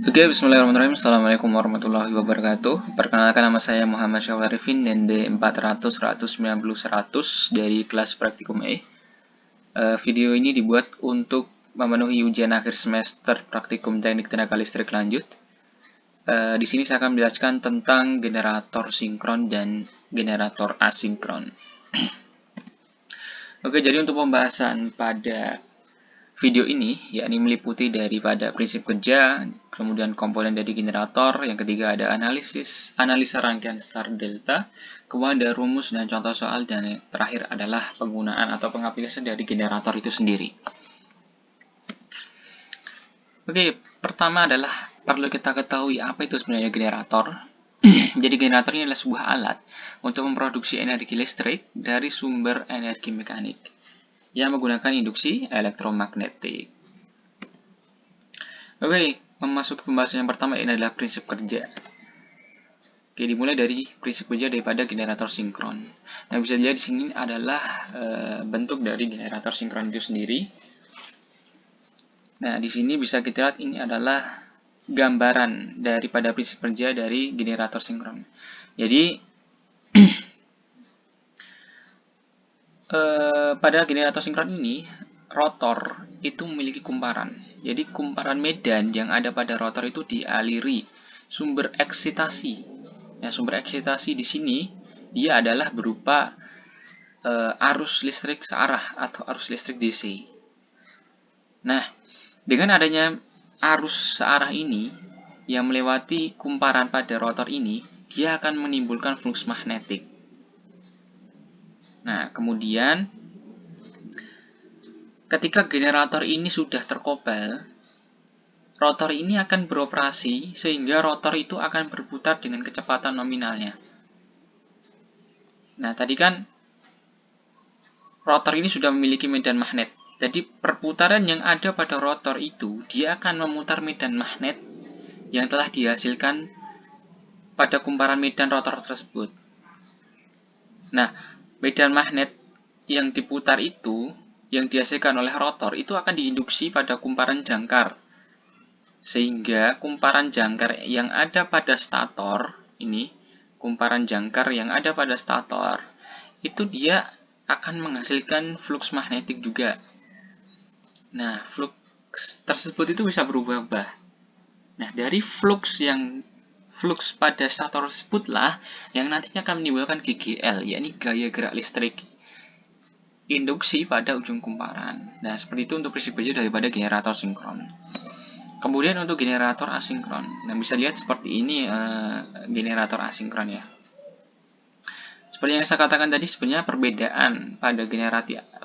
Oke, bismillahirrahmanirrahim. Assalamualaikum warahmatullahi wabarakatuh. Perkenalkan, nama saya Muhammad Syawal Arifin, ND 400 190 100 dari kelas praktikum E. Video ini dibuat untuk memenuhi ujian akhir semester praktikum teknik tenaga listrik lanjut. Di sini saya akan menjelaskan tentang generator sinkron dan generator asinkron. Oke, jadi untuk pembahasan pada video ini, yakni meliputi daripada prinsip kerja, kemudian komponen dari generator, yang ketiga ada analisa rangkaian star delta, kemudian ada rumus dan contoh soal, dan yang terakhir adalah penggunaan atau pengaplikasian dari generator itu sendiri. Oke, pertama adalah perlu kita ketahui apa itu sebenarnya generator. Jadi generator ini adalah sebuah alat untuk memproduksi energi listrik dari sumber energi mekanik yang menggunakan induksi elektromagnetik. Oke, memasuki pembahasan yang pertama, ini adalah prinsip kerja. Oke, dimulai dari prinsip kerja daripada generator sinkron. Nah, bisa dilihat di sini adalah bentuk dari generator sinkron itu sendiri. Nah, di sini bisa kita lihat ini adalah gambaran daripada prinsip kerja dari generator sinkron. Jadi pada generator sinkron ini, rotor itu memiliki kumparan. Jadi kumparan medan yang ada pada rotor itu dialiri sumber eksitasi. Nah, sumber eksitasi di sini dia adalah berupa arus listrik searah atau arus listrik DC. Nah, dengan adanya arus searah ini yang melewati kumparan pada rotor ini, dia akan menimbulkan flux magnetik. Nah, kemudian ketika generator ini sudah terkopel, rotor ini akan beroperasi sehingga rotor itu akan berputar dengan kecepatan nominalnya. Nah, tadi kan rotor ini sudah memiliki medan magnet. Jadi perputaran yang ada pada rotor itu, dia akan memutar medan magnet yang telah dihasilkan pada kumparan medan rotor tersebut. Nah, medan magnet yang diputar itu, yang dihasilkan oleh rotor, itu akan diinduksi pada kumparan jangkar. Sehingga kumparan jangkar yang ada pada stator, ini, kumparan jangkar yang ada pada stator, itu dia akan menghasilkan flux magnetik juga. Nah, flux tersebut itu bisa berubah-ubah. Nah, dari flux pada stator tersebutlah yang nantinya akan menimbulkan GGL, yakni gaya gerak listrik induksi pada ujung kumparan. Nah, seperti itu untuk prinsip kerja daripada generator sinkron. Kemudian untuk generator asinkron, nah bisa lihat seperti ini generator asinkron ya. Seperti yang saya katakan tadi, sebenarnya perbedaan pada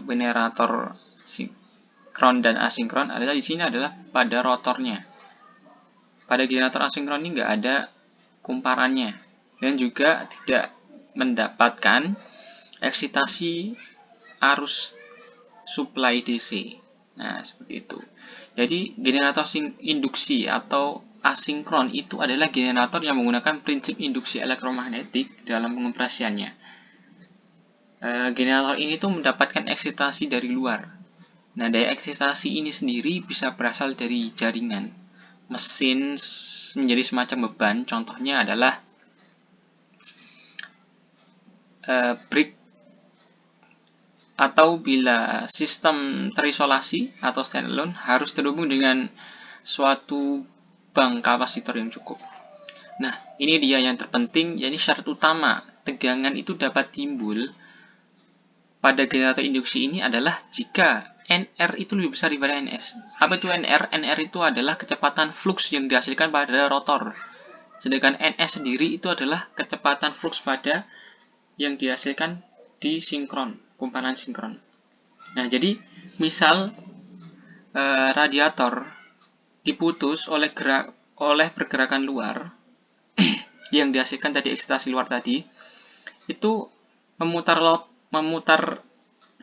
generator sinkron dan asinkron adalah di sini adalah pada rotornya. Pada generator asinkron ini nggak ada kumparannya dan juga tidak mendapatkan eksitasi arus supply DC. Nah, seperti itu. Jadi generator induksi atau asinkron itu adalah generator yang menggunakan prinsip induksi elektromagnetik dalam pengoperasiannya. Generator ini tuh mendapatkan eksitasi dari luar. Nah, daya eksitasi ini sendiri bisa berasal dari jaringan mesin menjadi semacam beban. Contohnya adalah brick, atau bila sistem terisolasi atau standalone harus terhubung dengan suatu bank kapasitor yang cukup. Nah, ini dia yang terpenting, yakni syarat utama tegangan itu dapat timbul pada generator induksi ini adalah jika NR itu lebih besar daripada NS. Apa itu NR? NR itu adalah kecepatan flux yang dihasilkan pada rotor. Sedangkan NS sendiri itu adalah kecepatan flux pada yang dihasilkan di sinkron, kumparan sinkron. Nah, jadi misal radiator diputus oleh pergerakan luar yang dihasilkan tadi eksitasi luar tadi, itu memutar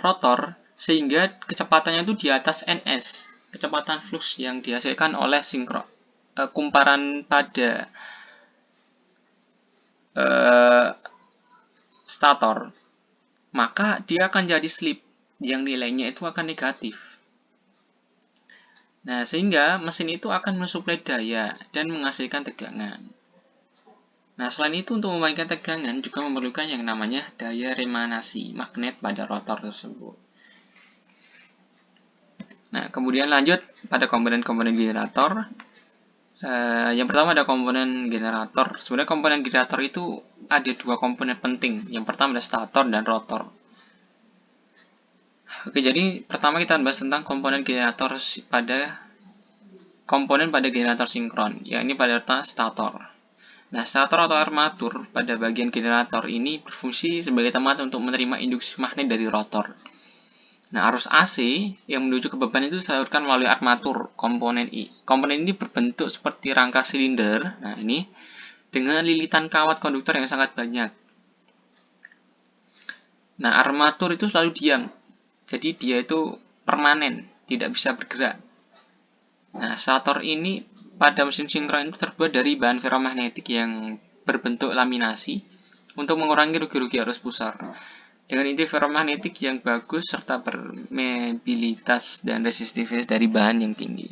rotor sehingga kecepatannya itu di atas NS, kecepatan flux yang dihasilkan oleh kumparan pada stator, maka dia akan jadi slip yang nilainya itu akan negatif. Nah, sehingga mesin itu akan mensuplai daya dan menghasilkan tegangan. Nah, selain itu untuk membangkitkan tegangan juga memerlukan yang namanya daya remanasi magnet pada rotor tersebut. Nah, kemudian lanjut pada komponen-komponen generator. Yang pertama ada komponen generator. Sebenarnya komponen generator itu ada dua komponen penting. Yang pertama ada stator dan rotor. Oke, jadi pertama kita bahas tentang komponen generator pada generator sinkron, yakni pada stator. Nah, stator atau armatur pada bagian generator ini berfungsi sebagai tempat untuk menerima induksi magnet dari rotor. Nah, arus AC yang menuju ke beban itu disalurkan melalui armatur komponen I. Komponen ini berbentuk seperti rangka silinder. Nah, ini dengan lilitan kawat konduktor yang sangat banyak. Nah, armatur itu selalu diam. Jadi dia itu permanen, tidak bisa bergerak. Nah, stator ini pada mesin sinkron itu terbuat dari bahan ferromagnetik yang berbentuk laminasi untuk mengurangi rugi-rugi arus pusar. Dengan inti ferromagnetik yang bagus serta permeabilitas dan resistivitas dari bahan yang tinggi.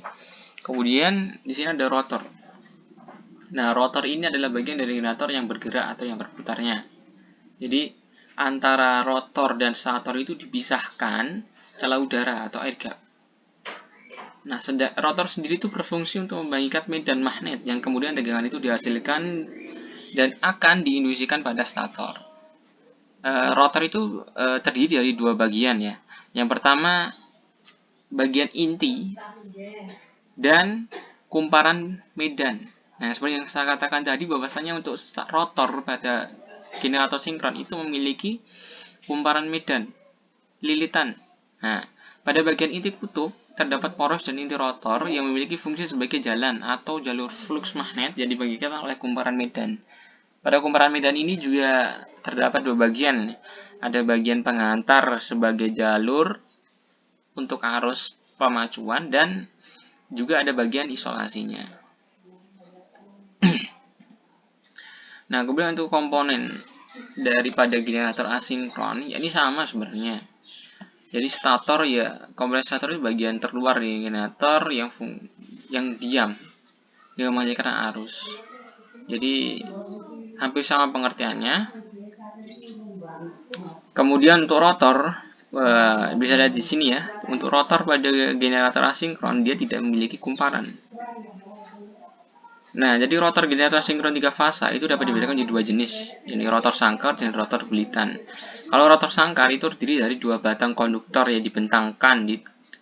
Kemudian di sini ada rotor. Nah, rotor ini adalah bagian dari generator yang bergerak atau yang berputarnya. Jadi antara rotor dan stator itu dipisahkan celah udara atau air gap. Nah, rotor sendiri itu berfungsi untuk membangkitkan medan magnet yang kemudian tegangan itu dihasilkan dan akan diinduksikan pada stator. Rotor itu terdiri dari dua bagian ya. Yang pertama bagian inti dan kumparan medan. Nah, seperti yang saya katakan tadi bahwasanya untuk rotor pada generator sinkron itu memiliki kumparan medan, lilitan. Nah, pada bagian inti kutub terdapat poros dan inti rotor yang memiliki fungsi sebagai jalan atau jalur flux magnet yang dibagikan oleh kumparan medan. Pada kumparan medan ini juga terdapat dua bagian. Ada bagian penghantar sebagai jalur untuk arus pemacuan dan juga ada bagian isolasinya. Nah, kemudian untuk komponen daripada generator asinkron, ya ini sama sebenarnya. Jadi stator ya, komponen stator itu bagian terluar di generator yang diam dengan menghasilkan arus. Jadi hampir sama pengertiannya. Kemudian untuk rotor bisa lihat di sini ya. Untuk rotor pada generator asinkron dia tidak memiliki kumparan. Nah, jadi rotor generator sinkron 3 fasa itu dapat dibedakan menjadi dua jenis, yaitu rotor sangkar dan rotor bulitan. Kalau rotor sangkar itu terdiri dari dua batang konduktor yang dibentangkan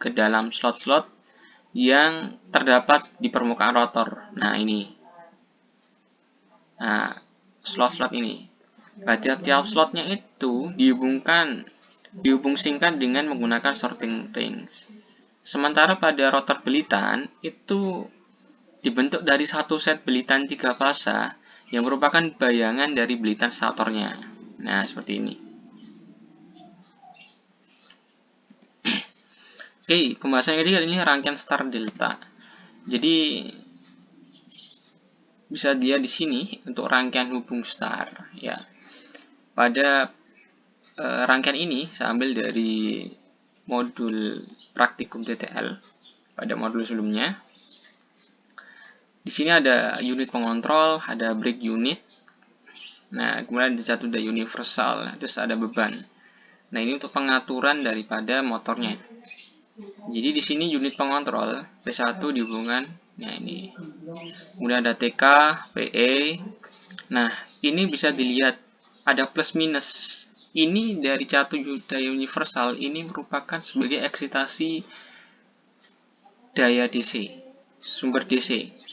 ke dalam slot-slot yang terdapat di permukaan rotor. Nah, ini. Nah, slot-slot ini. Berarti tiap slotnya itu dihubung-singkat dengan menggunakan sorting rings. Sementara pada rotor belitan itu dibentuk dari satu set belitan 3 fasa yang merupakan bayangan dari belitan statornya. Nah, seperti ini. Oke, pembahasan ketiga ini rangkaian star delta. Jadi bisa dilihat di sini untuk rangkaian hubung star ya. Pada rangkaian ini saya ambil dari modul praktikum TTL pada modul sebelumnya. Di sini ada unit pengontrol, ada brake unit. Nah, kemudian ada universal, terus ada beban. Nah, ini untuk pengaturan daripada motornya. Jadi di sini unit pengontrol P1 dihubungkan. Nah, ini. Kemudian ada TK, PE. Nah, ini bisa dilihat ada plus minus. Ini dari catu daya universal ini merupakan sebagai eksitasi daya DC, sumber DC.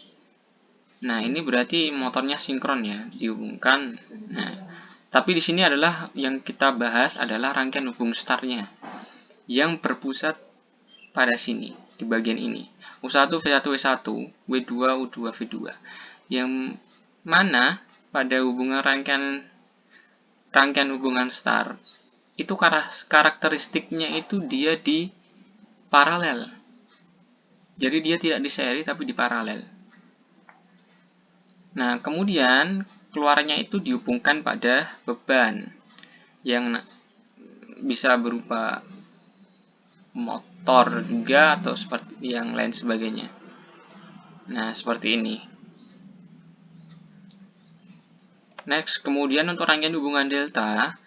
Nah, ini berarti motornya sinkron ya, dihubungkan. Nah, tapi di sini adalah yang kita bahas adalah rangkaian hubung startnya yang berpusat pada sini, di bagian ini. U1, V1, W1, W2, U2, V2. Yang mana pada hubungan rangkaian hubungan start itu karakteristiknya itu dia di paralel. Jadi dia tidak di seri tapi di paralel. Nah, kemudian keluarnya itu dihubungkan pada beban yang bisa berupa motor juga atau seperti yang lain sebagainya. Nah, seperti ini. Next, kemudian untuk rangkaian hubungan delta,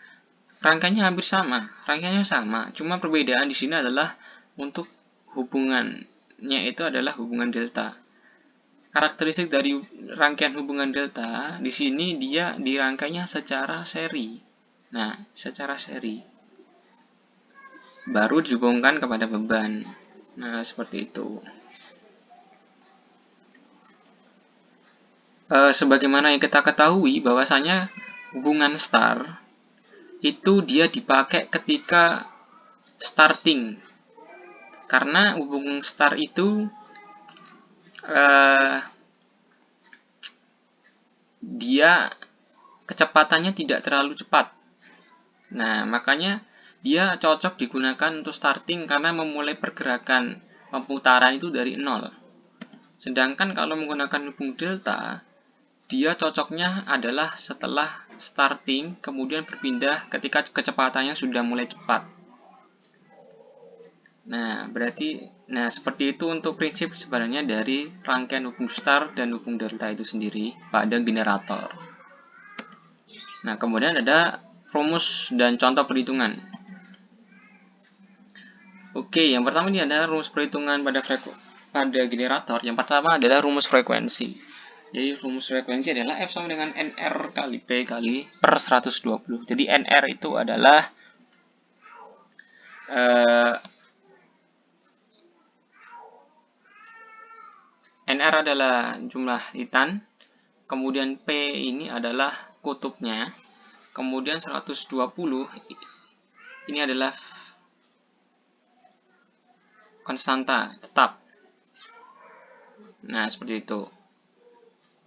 rangkaiannya hampir sama, rangkaiannya sama, cuma perbedaan di sini adalah untuk hubungannya itu adalah hubungan delta. Karakteristik dari rangkaian hubungan delta di sini dia dirangkainya secara seri. Nah, secara seri baru dihubungkan kepada beban. Nah, seperti itu. Sebagaimana yang kita ketahui bahwasanya hubungan star itu dia dipakai ketika starting, karena hubungan star itu dia kecepatannya tidak terlalu cepat. Nah, makanya dia cocok digunakan untuk starting karena memulai pergerakan pemutaran itu dari nol. Sedangkan kalau menggunakan hubung delta, dia cocoknya adalah setelah starting kemudian berpindah ketika kecepatannya sudah mulai cepat. Nah, seperti itu untuk prinsip sebenarnya dari rangkaian hubung star dan hubung delta itu sendiri pada generator. Nah, kemudian ada rumus dan contoh perhitungan. Oke, yang pertama ini ada rumus perhitungan pada generator. Yang pertama adalah rumus frekuensi. Jadi rumus frekuensi adalah F sama dengan NR kali P kali per 120. Jadi NR itu adalah NR adalah jumlah titan, kemudian P ini adalah kutubnya, kemudian 120 ini adalah konstanta tetap. Nah, seperti itu.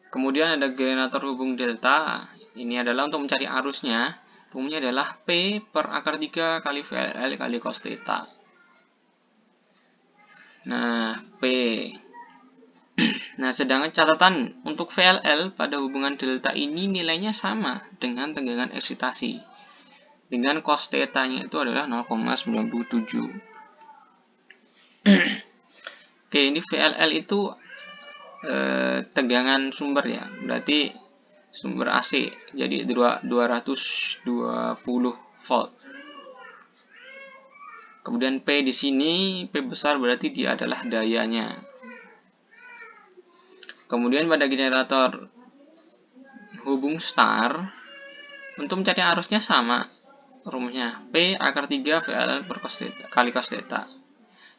Kemudian ada generator hubung delta, ini adalah untuk mencari arusnya, rumusnya adalah P per akar 3 kali VLL kali cos theta. Nah, P. Nah, sedangkan catatan untuk VLL pada hubungan delta ini nilainya sama dengan tegangan eksitasi. Dengan cos theta-nya itu adalah 0,97. Oke, ini VLL itu tegangan sumber ya, berarti sumber AC, jadi 220 volt. Kemudian P di sini, P besar berarti dia adalah dayanya. Kemudian pada generator hubung star, untuk mencari arusnya sama rumusnya, P akar 3 VLL per cos theta, kali cos theta.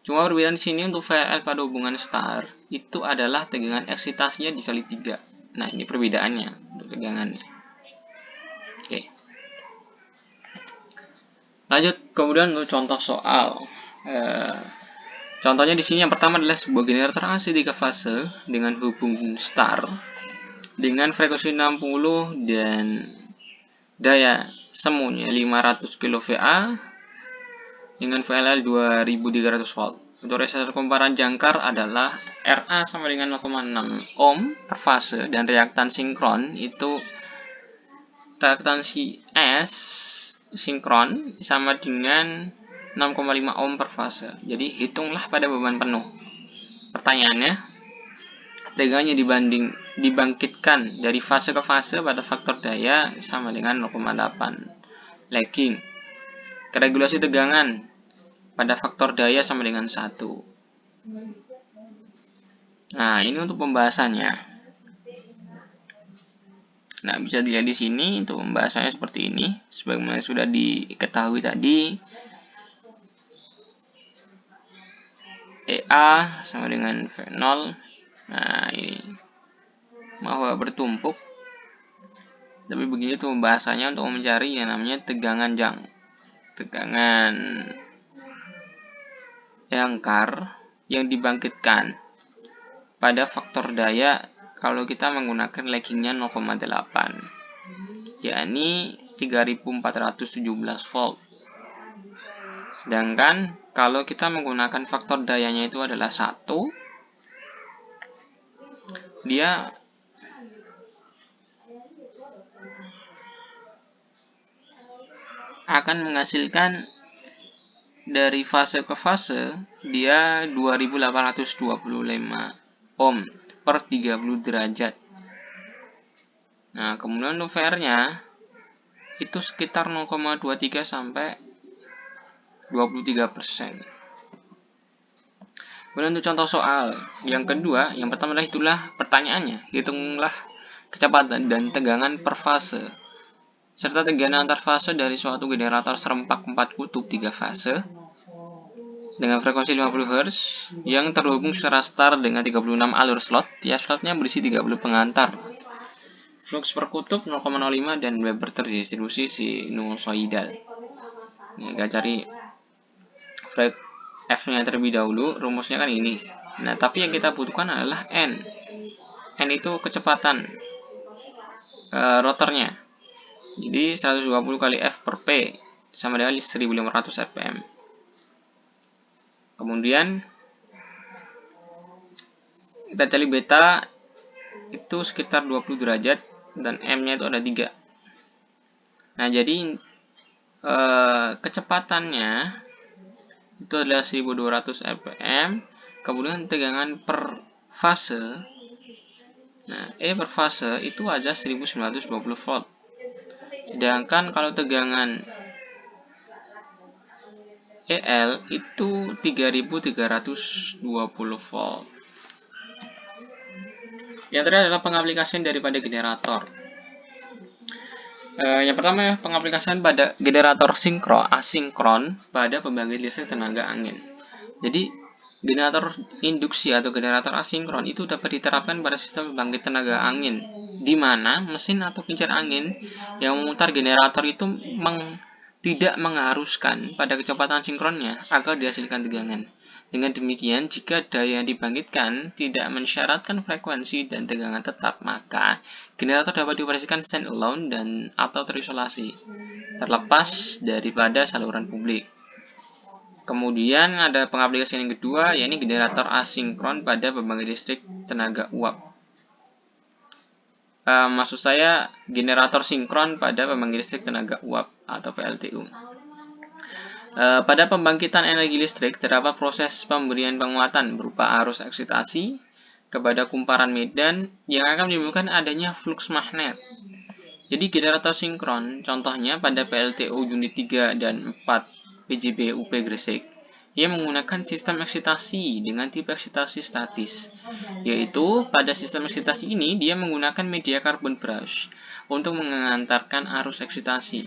Cuma perbedaan di sini untuk VLL pada hubungan star itu adalah tegangan eksitasinya dikali 3. Nah, ini perbedaannya untuk tegangannya. Oke. Lanjut, kemudian untuk contoh soal. Contohnya di sini yang pertama adalah sebuah generator AC 3 fase dengan hubung star dengan frekuensi 60 dan daya semuanya 500 kVA dengan VLL 2300 volt. Untuk resistor komparan jangkar adalah RA sama dengan 0,6 ohm per fase dan reaktan sinkron itu reaktansi S sinkron sama dengan 6,5 ohm per fase. Jadi hitunglah pada beban penuh. Pertanyaannya, tegangannya dibangkitkan dari fase ke fase pada faktor daya sama dengan 0,8. Lagging. Regulasi tegangan pada faktor daya sama dengan 1. Nah, ini untuk pembahasannya. Nah, bisa dilihat di sini untuk pembahasannya seperti ini. Sebagaimana sudah diketahui tadi, EA sama dengan V0. Nah, ini bahwa bertumpuk. Tapi begini tuh pembahasannya untuk mencari yang namanya tegangan jangkar yang dibangkitkan pada faktor daya kalau kita menggunakan laggingnya 0,8, yakni 3417 volt. Sedangkan kalau kita menggunakan faktor dayanya itu adalah 1, dia akan menghasilkan dari fase ke fase dia 2825 ohm per 30 derajat. Nah, kemudian untuk VR-nya itu sekitar 0,23 sampai 23%. Kemudian untuk contoh soal yang kedua, yang pertama itulah pertanyaannya, hitunglah kecepatan dan tegangan per fase serta tegangan antar fase dari suatu generator serempak 4 kutub 3 fase dengan frekuensi 50 Hz yang terhubung secara star dengan 36 alur slot. Tiap slotnya berisi 30 pengantar. Flux per kutub 0,05 dan Weber terdistribusi sinusoidal. Ini kita cari F-nya terlebih dahulu, rumusnya kan ini. Nah, tapi yang kita butuhkan adalah N. N itu kecepatan rotornya. Jadi 120 kali F per P sama dengan 1500 rpm. Kemudian kita cari beta itu sekitar 20 derajat dan M-nya itu ada 3. Nah, jadi kecepatannya itu adalah 1200 rpm. Kemudian tegangan per fase, nah E per fase itu ada 1920 volt. Sedangkan kalau tegangan EL itu 3320 volt. Yang terakhir adalah pengaplikasian daripada generator. Yang pertama, pengaplikasian pada generator asinkron pada pembangkit listrik tenaga angin. Jadi, generator induksi atau generator asinkron itu dapat diterapkan pada sistem pembangkit tenaga angin, di mana mesin atau kincir angin yang memutar generator itu tidak mengharuskan pada kecepatan sinkronnya agar dihasilkan tegangan. Dengan demikian, jika daya yang dibangkitkan tidak mensyaratkan frekuensi dan tegangan tetap, maka generator dapat dioperasikan standalone dan atau terisolasi, terlepas daripada saluran publik. Kemudian ada pengaplikasian yang kedua, yaitu generator asinkron pada pembangkit listrik tenaga uap. Maksud saya generator sinkron pada pembangkit listrik tenaga uap atau PLTU. Pada pembangkitan energi listrik terdapat proses pemberian penguatan berupa arus eksitasi kepada kumparan medan yang akan menimbulkan adanya flux magnet. Jadi generator sinkron contohnya pada PLTU unit 3 dan 4 PJB UP Gresik. Ia menggunakan sistem eksitasi dengan tipe eksitasi statis, yaitu pada sistem eksitasi ini dia menggunakan media karbon brush untuk mengantarkan arus eksitasi.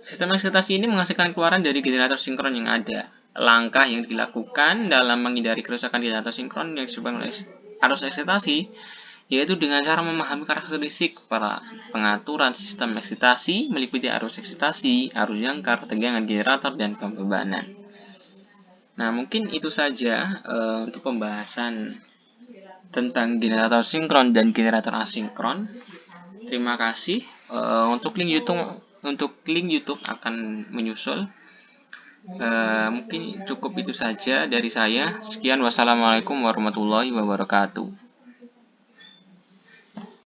Sistem eksitasi ini menghasilkan keluaran dari generator sinkron yang ada. Langkah yang dilakukan dalam menghindari kerusakan generator sinkron yang disebabkan oleh arus eksitasi yaitu dengan cara memahami karakteristik para pengaturan sistem eksitasi meliputi arus eksitasi, arus jangkar, tegangan generator, dan pembebanan. Nah, mungkin itu saja untuk pembahasan tentang generator sinkron dan generator asinkron. Terima kasih. Untuk link YouTube akan menyusul. Mungkin cukup itu saja dari saya. Sekian, wassalamualaikum warahmatullahi wabarakatuh.